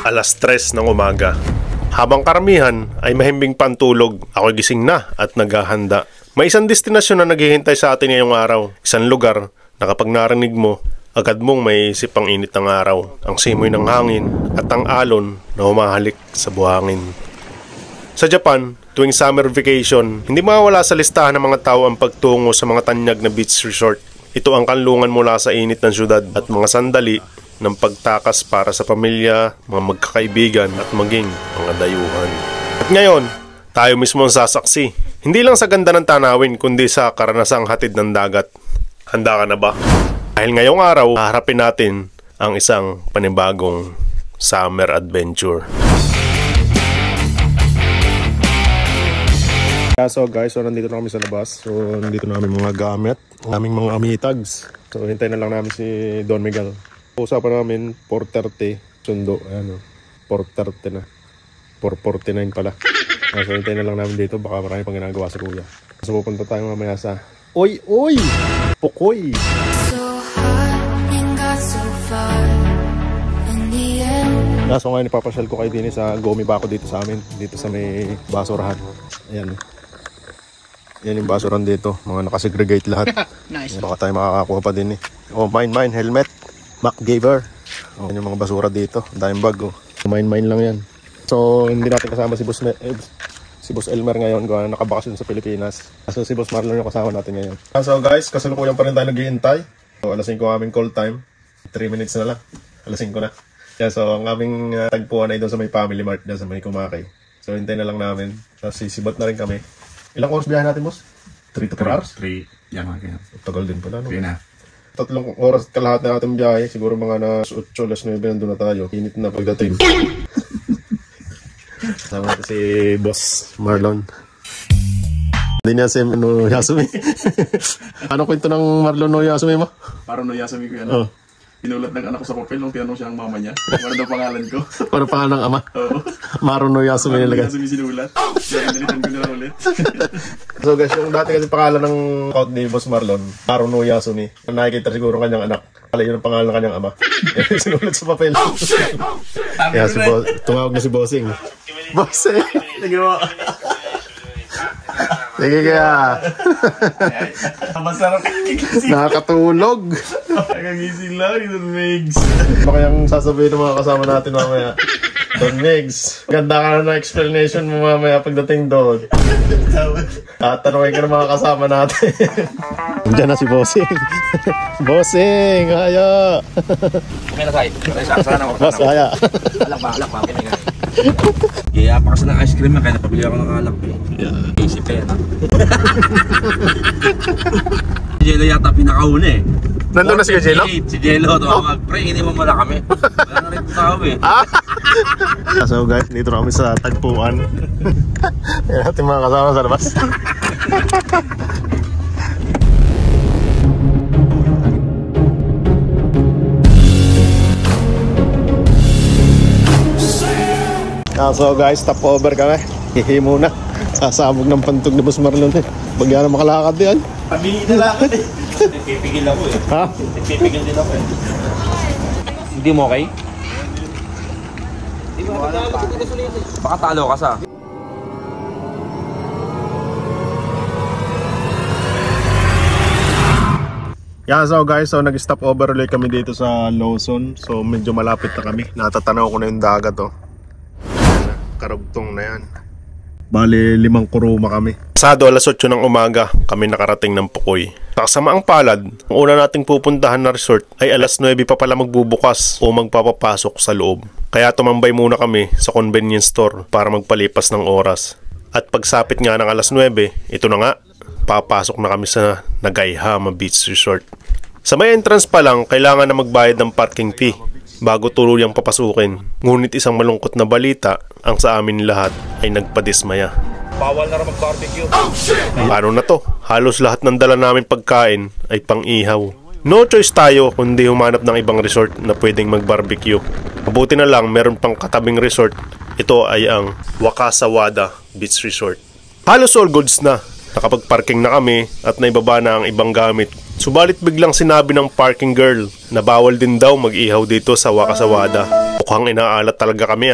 Alas 3 ng umaga. Habang karamihan ay mahimbing pantulog, ako'y gising na at naghahanda. May isang destinasyon na naghihintay sa atin ngayong araw. Isang lugar na kapag narinig mo, agad mong may isip ang init ng araw, ang simoy ng hangin at ang alon na humahalik sa buhangin. Sa Japan, tuwing summer vacation, hindi mawawala sa listahan ng mga tao ang pagtungo sa mga tanyag na beach resort. Ito ang kanlungan mula sa init ng syudad at mga sandali ng pagtakas para sa pamilya, mga magkakaibigan at maging mga dayuhan. At ngayon, tayo mismo ang sasaksi. Hindi lang sa ganda ng tanawin kundi sa karanasang hatid ng dagat. Handa ka na ba? Dahil ngayong araw, haharapin natin ang isang panibagong summer adventure. So guys, nandito na kami sa labas. So nandito na aming mga gamit, aming mga amitags. So hintayin na lang namin si Don Miguel. Usapan namin 4:30 sundo, ano, 4:30 na. 4:49 pala. So hintayin na lang namin dito, baka marami pang ginagawa sa kuya. So pupunta tayo mamaya sa Oy! Pokoy! So ngayon ipapasyal ko kayo din sa Gomi Bako dito sa amin, dito sa may basurahan. Ayan. Yan yung basurahan dito, mga nakasegregate lahat. Nice. Baka tayo makakakuha pa din eh. Oh, mine, helmet. MacGyver. Oh, yung mga basura dito. Dahil bag. Oh. Mine lang yan. So, hindi natin kasama si Boss Elmer ngayon. Nakabakasyon sa Pilipinas. So, si Boss Marlon yung kasama natin ngayon. So guys, kasalukuyan pa rin tayo nag-iintay. So, alas 5 aming call time. 3 minutes na lang. Alas 5 na. Yeah, so, ang aming tagpuan ay doon sa may Family Mart. Doon sa may Kumakay. So, hintay na lang namin. Tapos, sisibat na rin kami. Ilang oras biyahe natin, boss? 3 to 4 hours? 3. Yan, mga tagal din pala, no? 3 na. 3 oras kalahati na natin biyahe. Siguro mga na 8, alas 9 nandun na tayo. Init na pagdating. Kasama natin si Boss Marlon. Hindi niya si Yasumi. Ano kwento ng Marlon no Yasumi mo? Parang no Yasumi ko yan. Oh. Pinulat ng anak ko sa papel nung tinanong siya ng mama niya. Ano daw pangalan ko? Ano pangalan ng ama? Oo. Maruno Yasumi nilagay. Yasumi sinulat. Kaya nalitan ko na lang ulit. So guys, yung dati kasi pangalan ng account ni Boss Marlon, Maruno Yasumi. Nakikita siguro kanyang anak. Kala yun ang pangalan ng kanyang ama. Sinulat sa papel. Kaya tumawag na si Bossing. Bossing! Nagawa. Sige kaya. Masarap kagising. Nakakatulog. Kagising lang ni Don Megs. Baka yung sasabihin ng mga kasama natin mamaya. Don Megs, ganda ka na explanation mo mamaya pagdating doon. Tatanungin ka ng mga kasama natin. Diyan na si Bossing. Bossing, haya. Okay na tayo. Boss, haya. Alak pa. Kaya pa kasi ng ice cream na kaya napabili ako ng alak eh. Yeah. Isip eh, ha? Si Jello yata pinakauna eh. Nandun na si Jello? Si Jello, pre, hindi mo mala kami. Wala na rin tao eh. So guys, dito na kami sa tagpuan. Yan natin mga kasama sa labas. So guys, stop over kami. Hihi muna. Sasabog ng pantog ni Boss Marlon eh. Bagyan na makalakad yan. Pabili na lakad eh. Nagpipigil ako eh. Ha? Nagpipigil din ako eh. Hindi mo okay? Hindi mo baka talo ka sa. Yeah, so guys, nag-stop over ulit kami dito sa Lawson. So medyo malapit na kami. Natatanaw ko na yung dagat oh. Karugtong na yan. Bali 5 kuruma kami. Pasado alas 8 ng umaga kami nakarating ng Pokoy. Kasama ang palad, ang una nating pupuntahan na resort ay alas 9 pa pala magbubukas o magpapapasok sa loob. Kaya tumambay muna kami sa convenience store para magpalipas ng oras. At pagsapit nga ng alas 9, ito na nga, papasok na kami sa Nagayhama Beach Resort. Sa may entrance pa lang, kailangan na magbayad ng parking fee bago tuluyang papasukin. Ngunit isang malungkot na balita ang sa amin lahat ay nagpadismaya. Bawal na rin mag-barbecue. Paano na to? Halos lahat ng dala namin pagkain ay pang-ihaw. No choice tayo kundi humanap ng ibang resort na pwedeng mag-barbecue. Mabuti na lang meron pang katabing resort. Ito ay ang Wakasawada Beach Resort. Halos all goods na. Nakapag-parking na kami at naibaba na ang ibang gamit. Subalit biglang sinabi ng parking girl na bawal din daw mag-ihaw dito sa Wakasawada. Mukhang inaalat talaga kami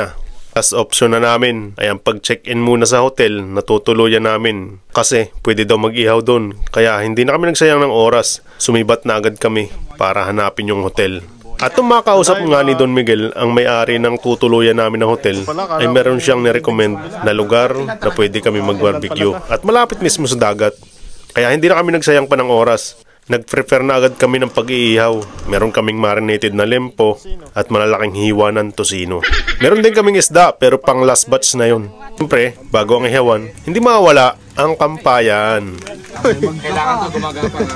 As option na namin ay ang pag-check-in muna sa hotel na tutuluyan namin. Kasi pwede daw mag-ihaw doon. Kaya hindi na kami nagsayang ng oras. Sumibat na agad kami para hanapin yung hotel. At nung makausap nga ni Don Miguel, ang may-ari ng tutuluyan namin ng hotel, ay meron siyang nirecommend na lugar na pwede kami mag-barbecue. At malapit mismo sa dagat. Kaya hindi na kami nagsayang pa ng oras. Nag-prepare na agad kami ng pag-iihaw. Meron kaming marinated na lempo at malalaking hiwa ng tosino. Meron din kaming isda pero pang last batch na yun. Siyempre, bago ang ihawan, hindi mawala ang kampayan. Kailangan to gumagapang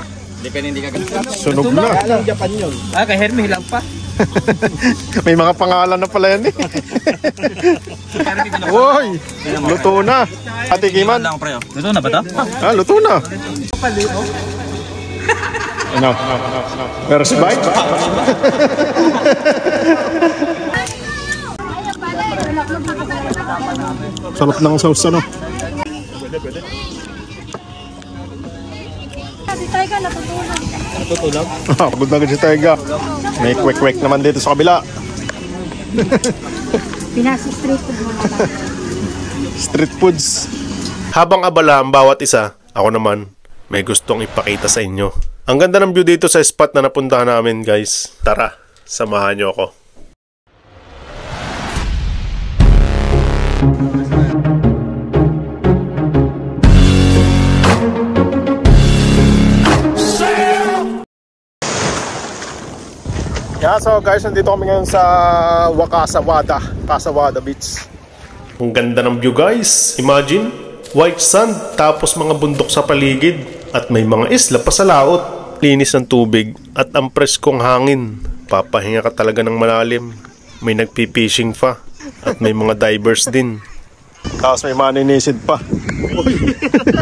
hindi ka ganito. Sunog na. Japan yun. Kay Hermes lang pa. May mga pangalan na pala yan Woy! Luto na. Atikiman. Luto na ba ito? Luto na. Ano? First bite? Sarap ng sauce Pwede. Si Taiga natutulog. Natutulog? Pagod na agad si Taiga. May kwek-kwek naman dito sa kabila. Pinasi street food mo na lang. Street foods. Habang abala ang bawat isa, ako naman may gustong ipakita sa inyo. Ang ganda ng view dito sa spot na napuntahan namin, guys. Tara, samahan nyo ako. Yeah, so guys, nandito kami ngayon sa Wakasawada, Kasawada Beach. Ang ganda ng view, guys. Imagine, white sand, tapos mga bundok sa paligid, at may mga isla pa sa laot. Linis ng tubig, at ang preskong hangin. Papahinga ka talaga ng malalim. May nagpipishing pa, at may mga divers din. Tapos may maninisid pa.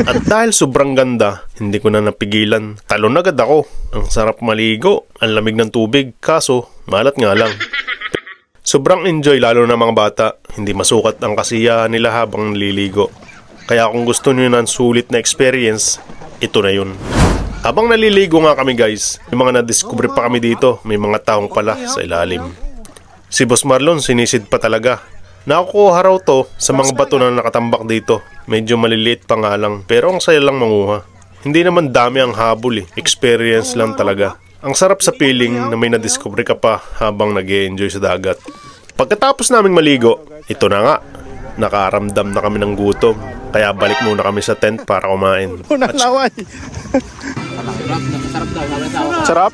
At dahil sobrang ganda, hindi ko na napigilan. Talon agad ako. Ang sarap maligo, ang lamig ng tubig, kaso malat nga lang. Sobrang enjoy lalo na mga bata. Hindi masukat ang kasiyahan nila habang naliligo. Kaya kung gusto nyo ng sulit na experience, ito na yun. Habang naliligo nga kami, guys, may mga nadiskubre pa kami dito. May mga taong pala sa ilalim. Si Boss Marlon sinisid pa talaga. Nakukuha raw to sa mga bato na nakatambak dito. Medyo maliliit pa nga lang, pero ang saya lang manguha. Hindi naman dami ang habol experience lang talaga. Ang sarap sa feeling na may nadiskubre ka pa habang nag-e-enjoy sa dagat. Pagkatapos naming maligo, ito na nga, nakaramdam na kami ng gutom. Kaya balik muna kami sa tent para kumain. Sarap?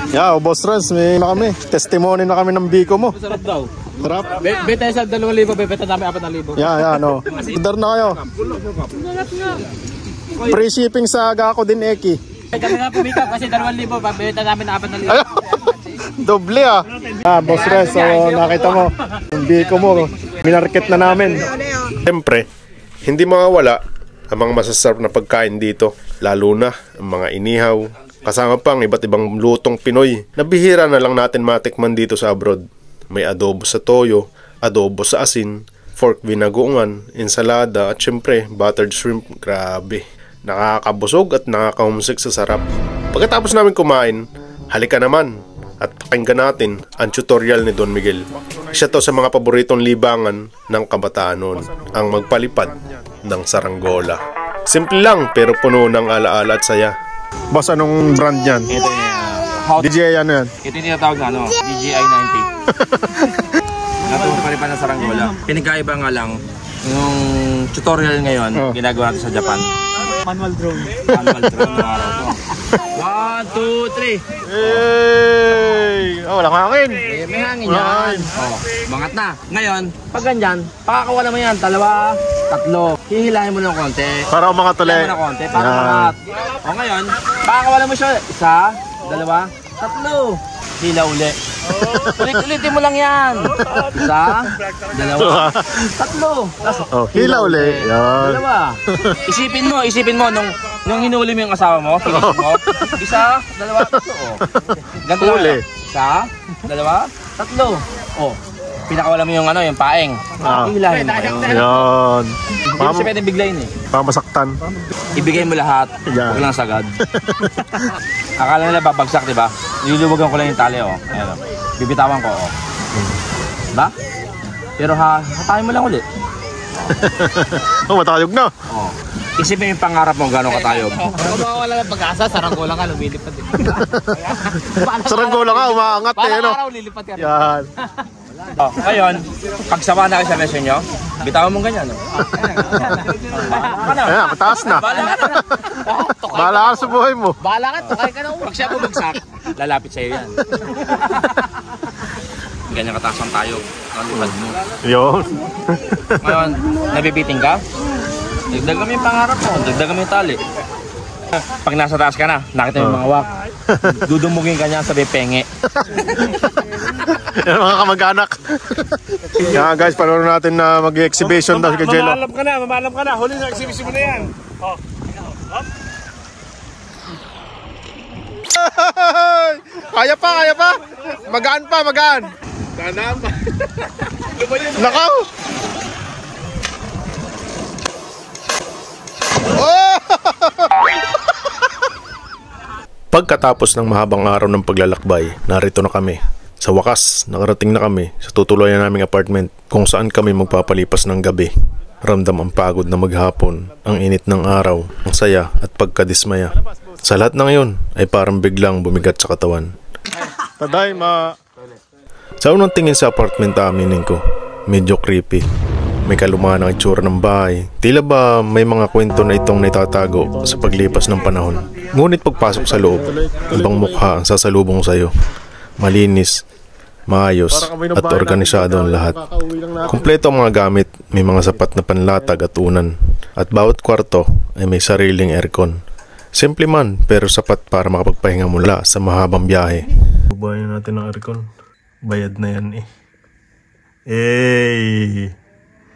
Yeah, Boss Rans, may na kami. Testimony na kami ng biko mo. Sarap daw. Sarap? Beta sa 2,000, beta namin 4,000. Yeah, no. Udar na kayo. Free shipping sa Gako din, Eki. Kami nga pumikap kasi 2,000, beta namin 4,000. Doble Boss Rans, so nakita mo, yung biko mo, minarket na namin. Siyempre, hindi mawawala ang mga masasarap na pagkain dito, lalo na ang mga inihaw. Kasama pang iba't ibang lutong Pinoy na bihira na lang natin matikman dito sa abroad. May adobo sa toyo, adobo sa asin, fork binagoongan, ensalada at syempre buttered shrimp. Grabe, nakakabusog at nakakahumsik sa sarap. Pagkatapos namin kumain, halika naman at pakinggan natin ang tutorial ni Don Miguel. Isa to sa mga paboritong libangan ng kabataan noon, ang magpalipad ng saranggola. Simple lang pero puno ng alaala at saya. Boss, anong brand yan? Ito yung DJI ano yan? Ito yung tinatawag na DJI 90. Natupalipan ng saranggola. Pinagkaiba nga lang, yung tutorial ngayon, ginagawa natin sa Japan. Manual drone ng araw ko. 1, 2, 3. Hey! Oh, walang hangin. May hangin yan. Oh, bangat na. Ngayon, pag ganyan, pakakawala mo yan. 2, 3. Hihilahin mo ng konti. Para umangat ulit. Hihilahin mo ng konti. Para umangat. O ngayon, pakakawala mo siya. 1, 2, 3. Hila uli. Ulit-ulitin mo lang yan. 1, 2, 3. Hila uli. Yan. 2. Isipin mo nung hinuli mo yung asawa mo, pinisip mo. 1, 2, 3. Ganito lang. 1, 2, 3. pinakawala mo yung ano, yung paeng. Hilahin mo yun. Yan. Hindi mo siya pwede biglayin eh. Pamasaktan. Ibigay mo lahat, Yan. huwag lang sagad. Akala nila babagsak, di ba? Luluwagan ko lang yung tali, oh. Ayan, oh. Bibitawan ko, oh. Diba? Pero hatayin mo lang ulit. Oh, matayog na. Oh. Isipin yung pangarap mo gano'ng katayog. Kung mawawala ng pag-asa, saranggola ka, lumilipad eh. Saranggola ka, umaangat eh, no? Araw, lilipat yan. Yan. Oh, ngayon, pag sawa na kayo sa lesson nyo, bitawan mong ganyan, no? Ayan, mataas na. Bahala ka sa buhay mo. Bahala ka, tukay ka na uwi. Pag siya bumagsak, lalapit sa'yo yan. Ganyan kataas ang tayo. Nalipad mo. Yun. Ngayon, nabibiting ka? Dagdagan mo yung pangarap mo. Dagdagan mo yung tali. Pag nasa taas ka na, nakita mo yung mga wak. Dudumugin ka niya, sabi penge. Yan mga kamag-anak. Yan guys, panoorin natin na mag-exhibition daw si Jello. Mamalam ka na. Huli na, exhibition mo na yan. Oh. Kaya pa. Magaan pa. Danaan pa. Nakaw! Oh! Pagkatapos ng mahabang araw ng paglalakbay, narito na kami. Sa wakas, nakarating na kami sa tutuluyan naming apartment kung saan kami magpapalipas ng gabi. Ramdam ang pagod na maghapon, ang init ng araw, ang saya at pagkadismaya. Sa lahat ng iyon ay parang biglang bumigat sa katawan. Tadayma! Sa unang tingin sa apartment aminin ko, medyo creepy. May kalumaan ang itsura ng bahay. Tila ba may mga kwento na itong naitatago sa paglipas ng panahon. Ngunit pagpasok sa loob, ibang mukha ang sasalubong sa'yo. Malinis, maayos at organisado ang lahat. Kumpleto ang mga gamit, may mga sapat na panlatag at unan. At bawat kwarto ay may sariling aircon. Simple man pero sapat para makapagpahinga mula sa mahabang biyahe. Bubayan natin ang aircon. Bayad na yan eh. Hey!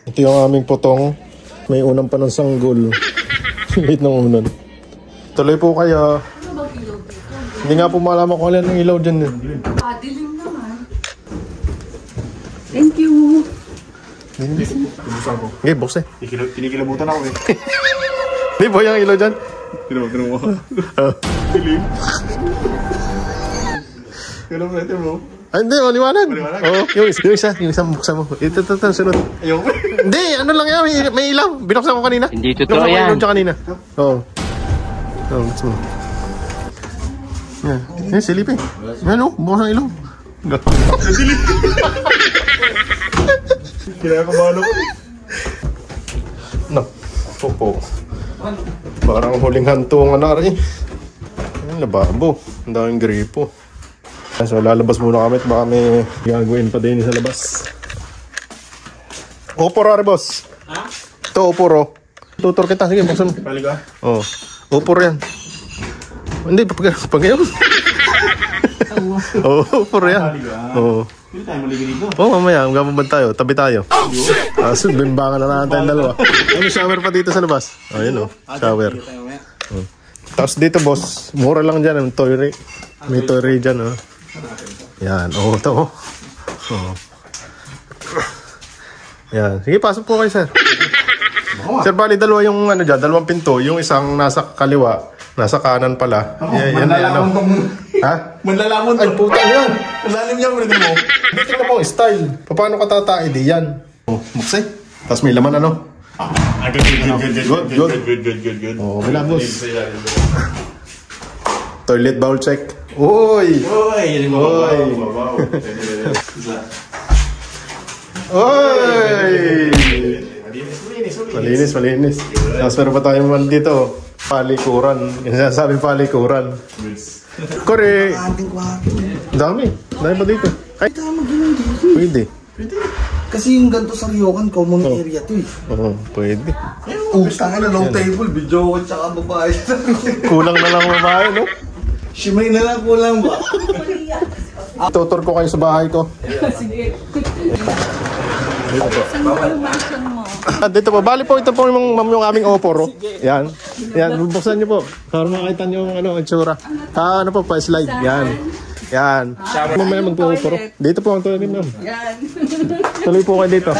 Ito yung aming potong. May unang pa ng sanggol. Late ng unan. Tuloy po kaya. Hindi nga po malaman kung alin ang ilaw dyan. Dilim naman. Thank you. Okay, box eh. Tinikilabutan ako eh. Hindi po yung ilaw dyan. Tinawag mo. Dilim. Ganun natin mo. Ay, hindi, maliwanag. Oo, yung isang buksan mo. Ito, sunod. Ayoko. Hindi, ano lang yan, may ilaw. Binuksan ko kanina. Hindi totoo yan. Binuksan ko kanina. Oo. Oo, gusto mo. Yan, silipin. Yan o, bukas ang ilaw. Dilim. Kinakabahan ako. No, popo. Parang huling hantungan na rin. Ang lababo. Ang daming gripo. So lalabas muna kami at baka may gagawin pa din sa labas. Oporo rin boss. Ha? Ito oporo. Tutor kita, sige buksan mo. Paliga? Oo. Oporo yan. Hindi, pag ngayon. Oo, oporo yan. Oo. Hindi tayo maligi dito. Oo, mamaya, magmamabad tayo, tabi tayo. So, bimbangan na natin tayong dalawa. May shower pa dito sa labas. Oh, yun o, shower. Tapos dito boss, mura lang dyan, ang toilet. May toilet dyan o. Yan, ito o. Yan, sige pasok po kayo sir. Sir, bali dalawa yung ano dyan, dalawang pinto. Yung isang nasa kaliwa, nasa kanan pala. Manlalamon tong... Ha? Manlalamon Ay, tong... puta yan. Ang lalim niya mo rin mo. Dito na mo, style. Paano ka tatae? Di yan. Oh, buksay. Tapos may laman ano? Good. Oh, wala boss. Toilet bowl check. Uy! Uy! Malinis. Tapos meron pa tayo naman dito. Palikuran. Yung sinasabi palikuran. Kore! Dami pa dito. Ay, pwede. Kasi yung ganito sa Ryokan, common area to eh. Oo, pwede. Tangin na long table, video ko tsaka babae. Kulang na lang babae, no? Shimay na lang kulang ba? Tutor ko kayo sa bahay ko. Sige. Saan mo yung mansion mo? Dito po, bali po ito po yung aming oporo. Yan. Yan, bubuksan niyo po. Para makita niyo yung ano, itsura. Ano po, pa-slide. Yan. Yan. Mamaya magpupuro. Dito po ang tuloy ma'am. Yan. Tuloy po kayo dito.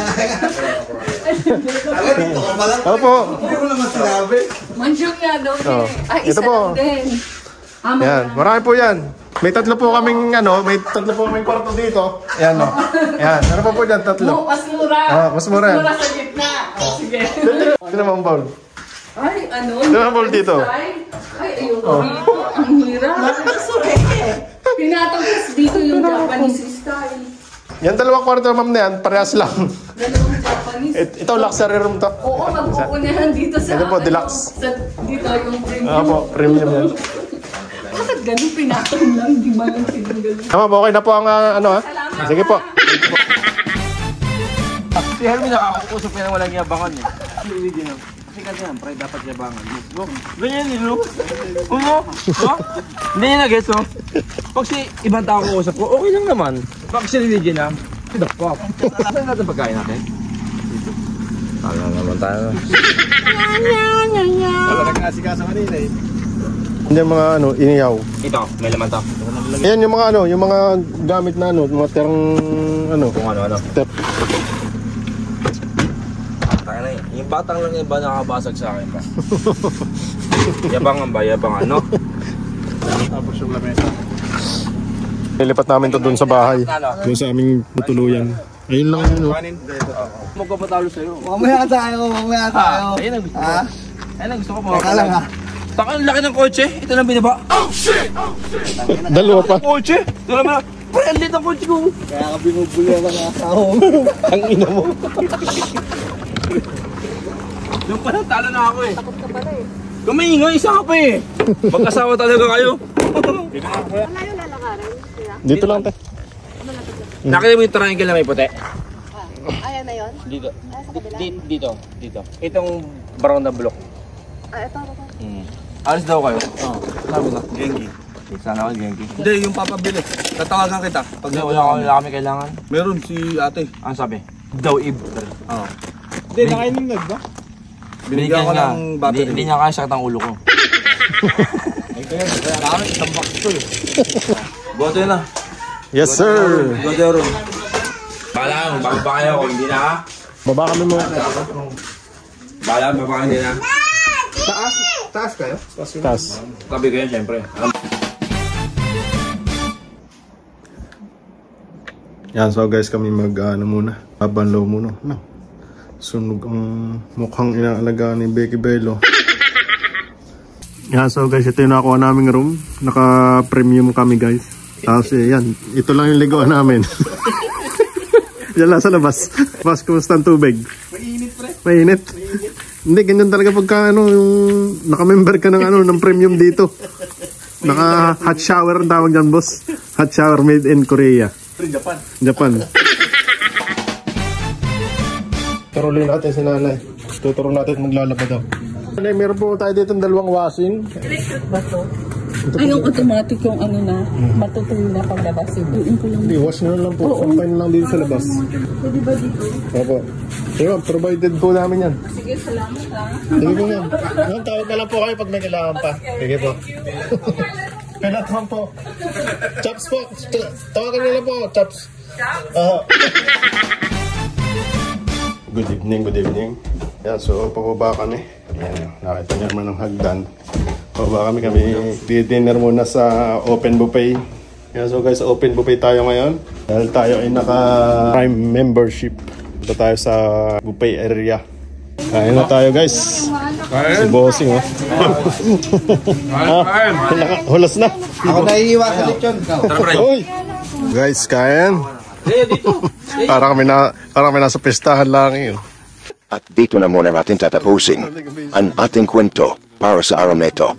Opo. Hindi mo naman sinabi. Mansyong nga daw Oh. eh. Ay, Ito isa po. lang din. Yan. Marami po yan. May tatlo po kaming may tatlo po kaming kwarto dito. Yan o. Yan. Ano pa po dyan? Tatlo. Mas mura. Mas mura. Mas mura sa gitna. Oh, sige. Ito naman bowl. Ay, ano? Ito naman bowl dito. Ay, ayoko dito. Ang hirap. Pinatagos dito yung Japanese style. Yan dalawang kwarto ma'am na yan. Parehas lang. Dalawang Japanese. Ito luxury room to. Oo, magpupunahan dito sa Ito po, deluxe. Sa, dito yung premium. Opo. Premium yan. Bakit ganun pinatong lang? Di ba lang sinanggal? Tama po. Okay na po ang ano ha. Sige po. Si Hermie nakakausap ka na walang yabangan eh. Kasi kasi yan, pre, dapat yabangan. Ganyan nilo. Oo. Hindi niya na-gets, no? Pag si ibang tao kausap ko, okay lang naman. Pag si religion na, dakwa. Saan natin pagkain natin? Dito. Tala naman tayo. Wala nag-asikaso kanina eh. Hindi mga iniyaw. Ito, may laman to. Ayan yung mga yung mga gamit na mga terang Kung ano. tep. Yung batang lang yung ba nakabasag sa akin pa? Yabangan ba? Yabangan, no? Tapos yung lamesa. Nilipat namin to doon sa bahay. Doon sa aming tutuluyan. Ayun lang yun. Kanin. Magpapatalo sa'yo. Mamaya tayo. Ayun ang gusto ko. Ha? Ayun ang gusto ko. Teka lang ha. Taka, ang laki ng kotse. Ito lang binaba. Dalawa pa. Kotse? Ito lang binaba. Pre, ang lit ang kotse ko. Kaya ka binubuli ang mga tao. Ang ina mo. Yung pala, talo na ako eh. Takot ka pala eh. Kumaingay, isa ka pa eh. Mag-asawa talaga kayo. Dito lang te. Nakita mo yung triangle na may puti? Ayan na yun? Dito. Ah, sa kabila? Dito. Itong brown na block. Ah, ito. Alis daw kayo? Oo. Sabi na. Genki. Sana ako, Genki. Hindi, yung papabili. Tatawagan kita. Pag Wala kami kailangan. meron si ate. Ano sabi? Daw ib. Oo. Hindi, nakainig ba? Binigyan ko ng battery. Hindi niya kaya sakit ang ulo ko. Kaya isang box to eh. Boto na. Yes sir. Boto ron. Balang, baba kayo kung hindi na. Baba kami mo. Balang, baba kayo hindi na. Taas kayo? Tas. Tabi kayo, syempre. Yan, so guys, kami muna. Abanlaw muna. Sunog ang mukhang inaalagaan ni Becky Bello. Yan, so guys, ito yung nakuha naming room. Naka-premium kami guys. Tapos yan, ito lang yung ligoan namin. Yan lang sa labas. Mas kumusta ang tubig? Mainit pre. Mainit? Hindi, ganyan talaga pagka yung naka-member ka ng premium dito. Naka-hot shower ang tawag dyan, boss. Hot shower made in Korea. Japan. Turuloy natin si nanay. Tuturo natin maglalaba daw. Nanay, meron po tayo dito ng dalawang washing. Electric ba to? Ay, yung automatic yung matutuloy na paglabasin. Doon ko lang. Hindi, wash nyo lang po. Sampay na lang dito sa labas. Pwede ba dito? Opo. Sige, provided po namin yan. Sige, salamat ha. Sige po yan. Yan, tawag na lang po kayo pag may kailangan pa. Sige po. Kailangan po. Chops po. Tawagan nyo lang po. Chops. Good evening. Yan, so pababa kami. Yan, nakita niyo naman ng hagdan. Pababa kami dinner muna sa open buffet. Yan, so guys, open buffet tayo ngayon. Dahil tayo ay naka-Prime membership. Dito tayo sa buffet area. Kain na tayo guys. Si Bossing oh. Hulas na. Ako naiiwasan ulit yun. Uy! Guys, kain. Parang kami nasa pistahan lang yun. At dito na muna natin tatapusin ang ating kwento para sa araw na ito.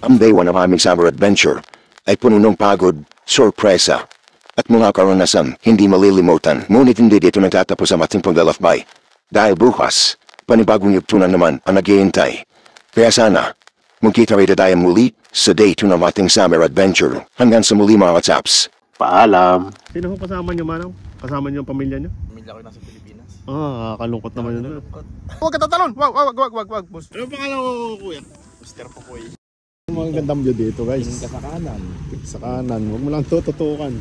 Ang day one ng aming summer adventure ay puno ng pagod, sorpresa, at mga karanasan hindi malilimutan. Ngunit hindi dito nagtatapos ang ating paglalakbay. Dahil bukas, panibagong yugtunan naman ang naghihintay. Kaya sana, magkita rin tayo muli sa day 2 ng ating summer adventure. Hanggang sa muli mga chaps. Paalam! Sino ho kasama nyo, Manong? Kasama nyo ang pamilya nyo? Pamilya ko nasa Pilipinas. Kalungkot naman yun. Huwag ka tatalon! Wag, boss. Ano pangalan ko, kuya? Mr. Popoy. Mga gandang view dito guys. Tingin ka sa kanan. Sa kanan, huwag mo lang tututukan.